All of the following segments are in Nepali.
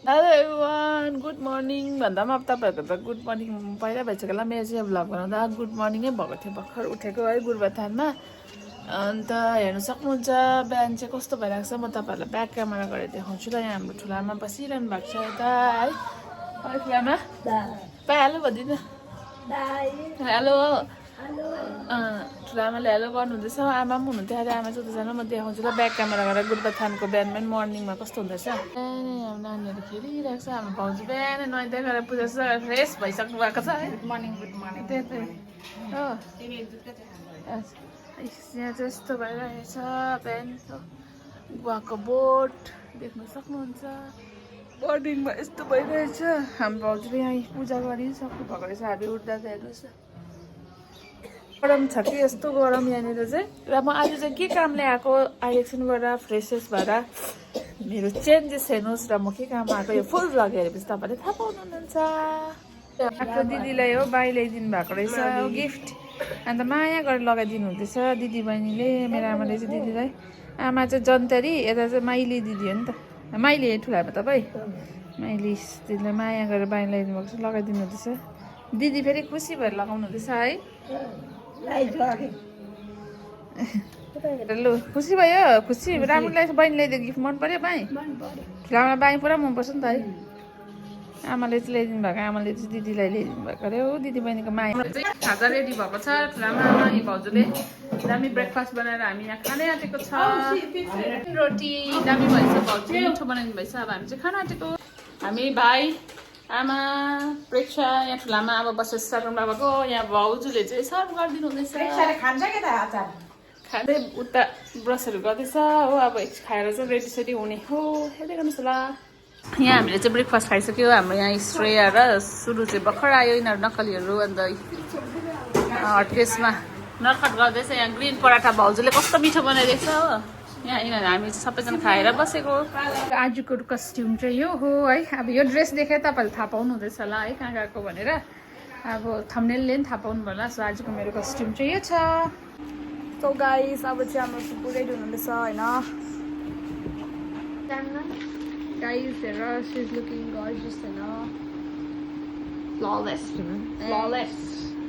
हेलो एभ्रिवान गुड मर्निङ भन्दा पनि अब तपाईँहरूको त गुड मर्निङ पहिला भइसक्यो होला मेरो चाहिँ भ्लग बनाउँदा गुड मर्निङै भएको थियो भर्खर उठेको है गुरुबथानमा अन्त हेर्नु सक्नुहुन्छ बिहान चाहिँ कस्तो भइरहेको छ म तपाईँहरूलाई ब्याक क्यामेरा गरेर देखाउँछु ल यहाँ हाम्रो ठुलामा बसिरहनु भएको छ यता है ठुलामा पाइ हेलो भनिदिनु हेलो ठुलामाले हेलो गर्नुहुँदैछ आमा पनि हुनुहुन्थ्यो अहिले आमा चाहिँ उताजना म देखाउँछु ल ब्याक क्यामेरा गरेर गुरुबथानको बिहान मर्निङमा कस्तो हुँदैछ बिहानै नानीहरू खेलिरहेको छ हाम्रो भाउजू बिहानै नुहाइदै गरेर पूजा फ्रेस भइसक्नु भएको छ है गुड मर्निङ त्यही हो यहाँ चाहिँ यस्तो भइरहेको छ बिहान गुवाको बोट देख्न सक्नुहुन्छ मर्निङमा यस्तो भइरहेछ हाम्रो भाउजूले यहाँ पूजा गरिसक्नु भएको रहेछ हामी उठ्दा चाहिँ हेर्नुहोस् गरम छ कि यस्तो गरम यहाँनिर चाहिँ र म आज चाहिँ के कामले आएको एकछिनबाट फ्रेसेस भएर मेरो चेन्जेस हेर्नुहोस् र म के काम आएको यो फुल भ्लग हेरेपछि तपाईँले थाहा पाउनुहुन्छ आफ्नो दिदीलाई हो बाई ल्याइदिनु भएको रहेछ गिफ्ट अन्त माया गरेर लगाइदिनु हुँदैछ दिदी बहिनीले मेरो आमाले चाहिँ दिदीलाई आमा चाहिँ जन्तरी यता चाहिँ माइली दिदी हो नि त माइली ठुलामा तपाईँ माइली दिदीलाई माया गरेर बाई ल्याइदिनु भएको छ लगाइदिनु हुँदैछ दिदी फेरि खुसी भएर लगाउनु हुँदैछ है लु खुसी भयो खुसी राम्रो लाग्छ बहिनी ल्याइदिएको गिफ्ट मन पऱ्यो बाई ठुलामा बाई पुरा मनपर्छ नि त है आमाले चाहिँ ल्याइदिनु भएको आमाले चाहिँ दिदीलाई ल्याइदिनु भएको अरे हो दिदी बहिनीको माया खाजा रेडी भएको छ ठुलामा यी भाउजूले दामी ब्रेकफास्ट बनाएर हामी यहाँ खानै आँटेको छ रोटी दामी भएछ भाउजूले मिठो बनाइदिनु भएछ अब हामी चाहिँ खान आँटेको हामी भाइ आमा प्रेक्षा यहाँ ठुलामा अब बसेर सर्नु बाबाको यहाँ भाउजूले चाहिँ सर्भ गरिदिनु हुँदैछ खाँदै उता ब्रसहरू गर्दैछ हो अब खाएर चाहिँ रेडी सेडी हुने हो हेर्दै गर्नुहोस् होला यहाँ हामीले चाहिँ ब्रेकफास्ट खाइसक्यो हाम्रो यहाँ श्रेया र सुरु चाहिँ भर्खर आयो यिनीहरू नक्कलीहरू अन्त हटकेसमा नर्कट गर्दैछ यहाँ ग्रिन पराठा भाउजूले कस्तो मिठो बनाइदिएको छ हो यहाँ यिनीहरू हामी सबैजना खाएर बसेको आजको कस्ट्युम चाहिँ यो हो है अब यो ड्रेस देखेर तपाईँहरूले थाहा पाउनु हुँदैछ होला है कहाँ गएको भनेर अब थम्बनेलले पनि थाहा पाउनु भयो होला सो आजको मेरो कस्ट्युम चाहिँ यो छ सो गाइस अब चाहिँ हाम्रो सुपु रेडी हुनुहुँदैछ होइन गाइस हेर सी इज लुकिङ गॉर्जियस हैन फ्लॉलेस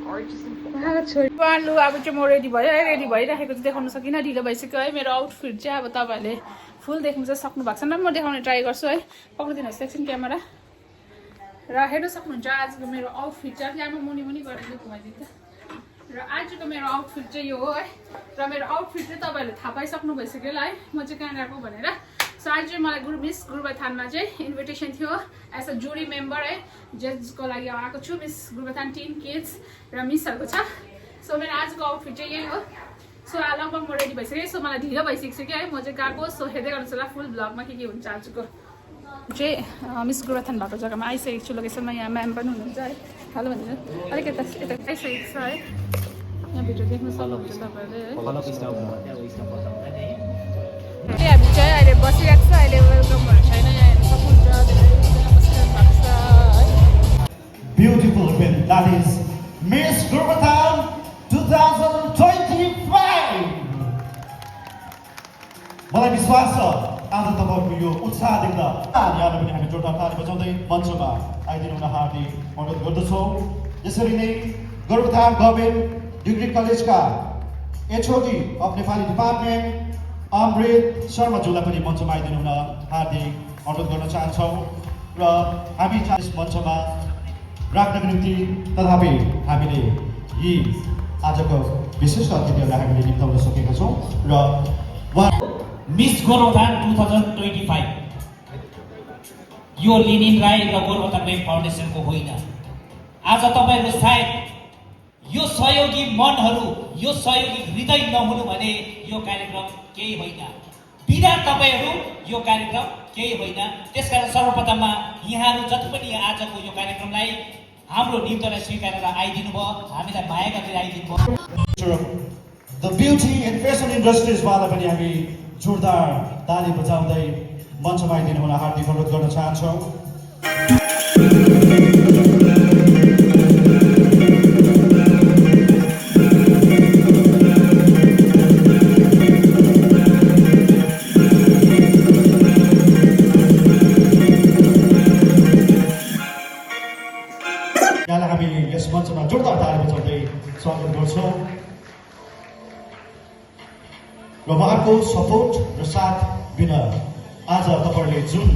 लु अब चाहिँ म रेडी भयो है रेडी भइराखेको चाहिँ देखाउन सकिनँ ढिलो भइसक्यो है मेरो आउटफिट चाहिँ अब तपाईँहरूले फुल देख्नु चाहिँ सक्नु भएको छैन म देखाउने ट्राई गर्छु है पक्रिदिनुहोस् एकछिन क्यामेरा र हेर्नु सक्नुहुन्छ आजको मेरो आउटफिट चाहिँ यहाँ मुनि मुनि गरेर घुमाइदिन्छ र आजको मेरो आउटफिट चाहिँ यो हो है र मेरो आउटफिट चाहिँ तपाईँहरूले थाहा पाइसक्नु भइसक्यो होला है म चाहिँ कहाँ गएको भनेर सो आज चाहिँ मलाई मिस गुरुबथानमा चाहिँ इन्भिटेसन थियो एज अ जुरी मेम्बर है जजको लागि आएको छु मिस गुरुबथान टिन किड्स र मिसहरूको छ सो मेरो आजको आउटफिट चाहिँ यही हो सो लगभग म रेडी भइसकेँ सो मलाई ढिलो भइसक्यो है म चाहिँ गएको सो हेर्दै गर्नुहोस् होला फुल ब्लगमा के हुन्छ आजको चाहिँ मिस गुरुबथान भएको जग्गामा आइसकेको छु लोकेसनमा यहाँ म्याम पनि हुनुहुन्छ है हेलो भनिदिनु अलिक यता यता आइसकेको छ है यहाँ भिडियो देख्नु सक्नुहुन्छ तपाईँहरूले हामी चाहिँ अहिले बसिरहेको छ अहिले वेलकमहरू छैन यहाँ हेर्नु सक्नुहुन्छ बसिरहनु भएको छ है Beautiful event that is Miss Gurubatham 2025. मलाई विश्वास छ आज तपाईँको यो उत्साह देख्दा यहाँले पनि हामी जोरदार ताली बजाउँदै मञ्चमा आइदिनु हुन हार्दिक अनुरोध गर्दछौँ यसरी नै गुरुबथान गभर्नमेन्ट डिग्री कलेजका एचओडी अफ नेपाली डिपार्टमेन्ट अमृत शर्माज्यूलाई पनि मञ्चमा आइदिनु हुन हार्दिक अनुरोध गर्न चाहन्छौँ र हामी यस मञ्चमा राख्नको निम्ति तथापि हामीले यी आजको विशिष्ट अतिथिहरूलाई हामीले निम्ताउन सकेका छौँ र मिस गोरुबथान 2025 यो लिनिन राई र गोरुबथान बैंक फाउन्डेसनको होइन आज तपाईँहरू सायद यो सहयोगी मनहरू यो सहयोगी हृदय नहुनु भने यो कार्यक्रम केही होइन बिना तपाईँहरू यो कार्यक्रम केही होइन त्यसकारण सर्वप्रथममा यहाँहरू जति पनि आजको यो कार्यक्रमलाई हाम्रो निम्तोलाई स्वीकारेर आइदिनु भयो हामीलाई माया गरेर आइदिनु भयो द ब्युटी एन्ड फेसन इन्डस्ट्रिजवाला पनि हामी जोरदार ताली बजाउँदै मञ्चमा आइदिनु हुन हार्दिक अनुरोध गर्न चाहन्छौँ स्वागत गर्छौँ र उहाँको सपोर्ट र साथ बिना आज तपाईँहरूले जुन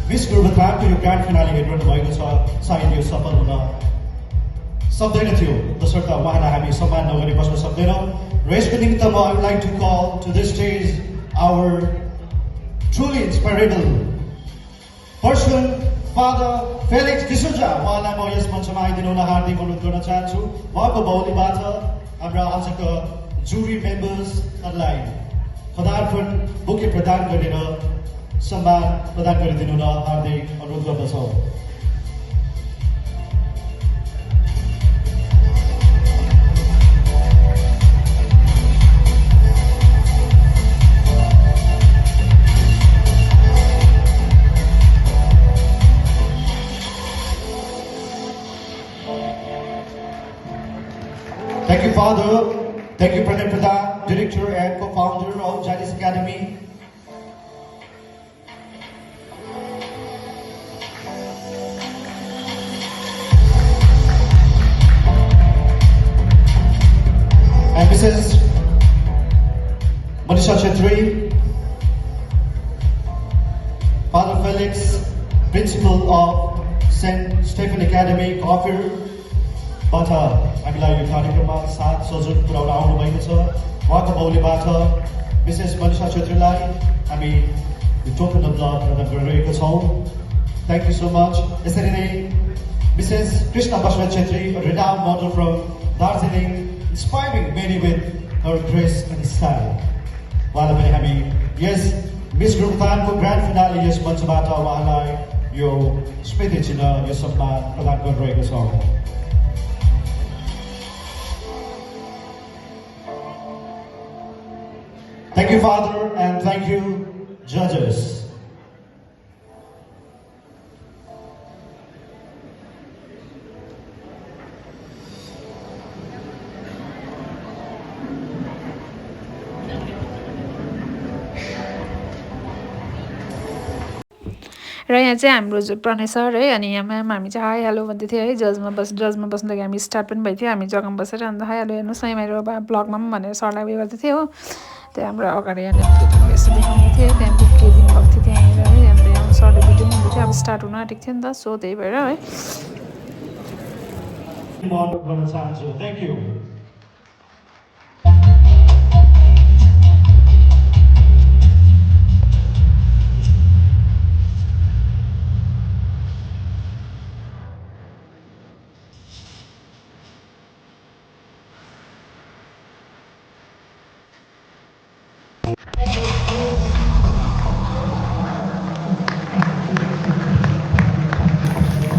मिस गोरुबथानको यो ग्रान्ड फिनाले हेरिरहनु भएको छ सायद यो सफल हुन सक्दैन थियो तसर्थ उहाँलाई हामी सम्मान नगरी बस्न सक्दैनौँ र यसको निमित्त म I would like to call to this stage our truly inspirable person, Father Felix D'Souza. उहाँलाई म यस मञ्चमा आइदिनु हुन हार्दिक अनुरोध गर्न चाहन्छु उहाँको बाहुलीबाट हाम्रा आजका जुरी मेम्बर्सहरूलाई पदार्पण बुके प्रदान गरेर सम्मान प्रदान गरिदिनु हुन हार्दिक अनुरोध गर्दछौँ Thank you, Father. Thank you, Pranay Pradhan, Director and Co-founder of Jadis Academy. And Mrs. Manisha Chetri, Father Felix, Principal of St. Stephen Academy, Kafir. बाट हामीलाई यो कार्यक्रममा साथ सहयोग पुर्याउन आउनुभएको छ उहाँको बाहुलीबाट विशेष मनिषा छेत्रीलाई हामी यो टोकन अफ लभ प्रदान गरिरहेका छौँ थ्याङ्क यू सो मच यसरी नै विशेष Krishna Baswat Chhetri renowned model from Darjeeling inspiring many with her grace and style उहाँलाई पनि हामी यस मिस गोरुबथानको ग्रान्ड फिनाले यस मञ्चबाट उहाँलाई यो स्मृति चिन्ह यो सम्मान प्रदान गरिरहेका छौँ Thank you, Father, and thank you, judges. र यहाँ चाहिँ हाम्रो प्रणय सर है अनि यहाँ म्याम हामी चाहिँ हाई हेलो भन्दै थियो है जजमा बस्दाखेरि हामी स्टार्ट पनि भएको थियो हामी जग्गामा बसेर अन्त हाई हेलो हेर्नुहोस् न मेरो ब्लगमा पनि भनेर सरलाई उयो गर्दै थियो हो त्यहाँ हाम्रो अगाडि यहाँनिर यसो देखाउँदै थियो त्यहाँ बुक दिनुभएको थियो त्यहाँनिर है अन्त यहाँ सरले भिडियो पनि हुँदै थियो अब स्टार्ट हुन आँटेको थियो नि त सो त्यही भएर है Thank you.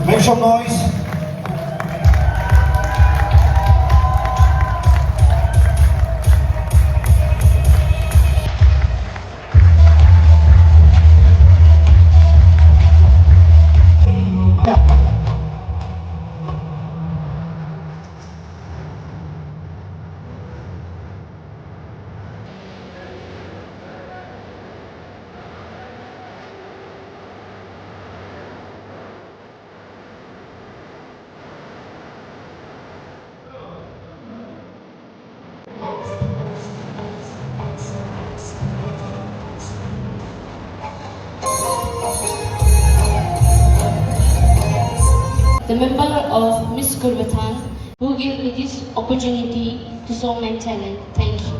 Make some noise. The member of Miss Gorubathan who gave me this opportunity to show my talent. Thank you.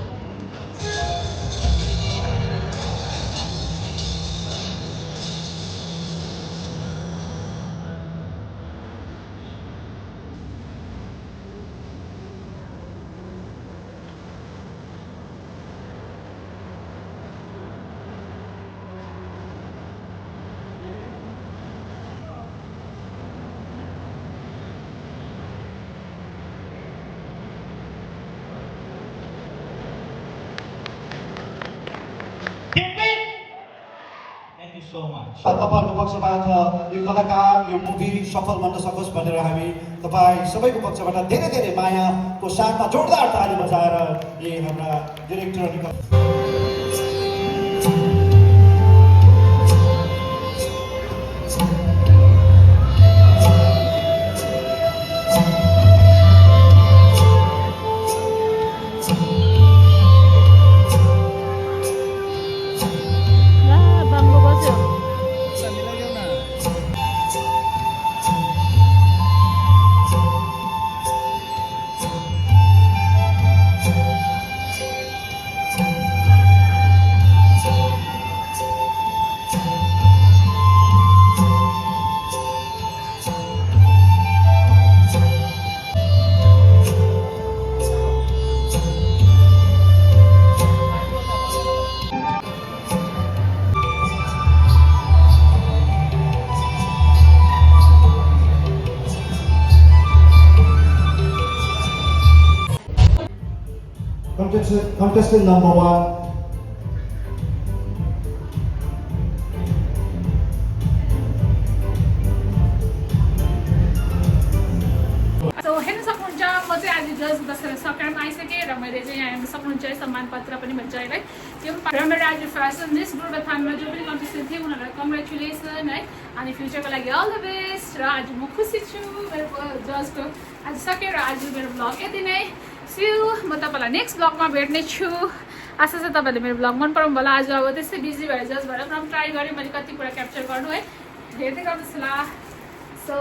Thank you so much. तपाईँहरूको पक्षबाट यो कलाकार यो मुभी सफल बन्न सकोस् भनेर हामी तपाईँ सबैको पक्षबाट धेरै धेरै मायाको साथमा जोरदार ताली बजाएर यी हाम्रा डिरेक्टर contestant number 1. सो हेर्न सक्नुहुन्छ म चाहिँ आज जज बसेर सकाइमा आइसकेँ र मैले चाहिँ यहाँ हेर्न सक्नुहुन्छ है सम्मान पत्र पनि भन्छ है त्यो र मेरो आज फेसन मिस गोरुबथानमा जो पनि कन्टेस्टेन्ट थियो उनीहरूलाई कङ्ग्रेचुलेसन है अनि फ्युचरको लागि अल द बेस्ट र आज म खुसी छु मेरो जजको आज सकेँ र आज मेरो ब्लग यति नै सिउ म तपाईँलाई नेक्स्ट ब्लगमा भेट्ने छु आशा छ तपाईँहरूले मेरो ब्लग मन पराउनु होला आज अब त्यस्तै बिजी भएर जज भएर ट्राई गरेँ मैले कति कुरा क्याप्चर गर्नु है हेर्दै गर्नुहोस् ल सो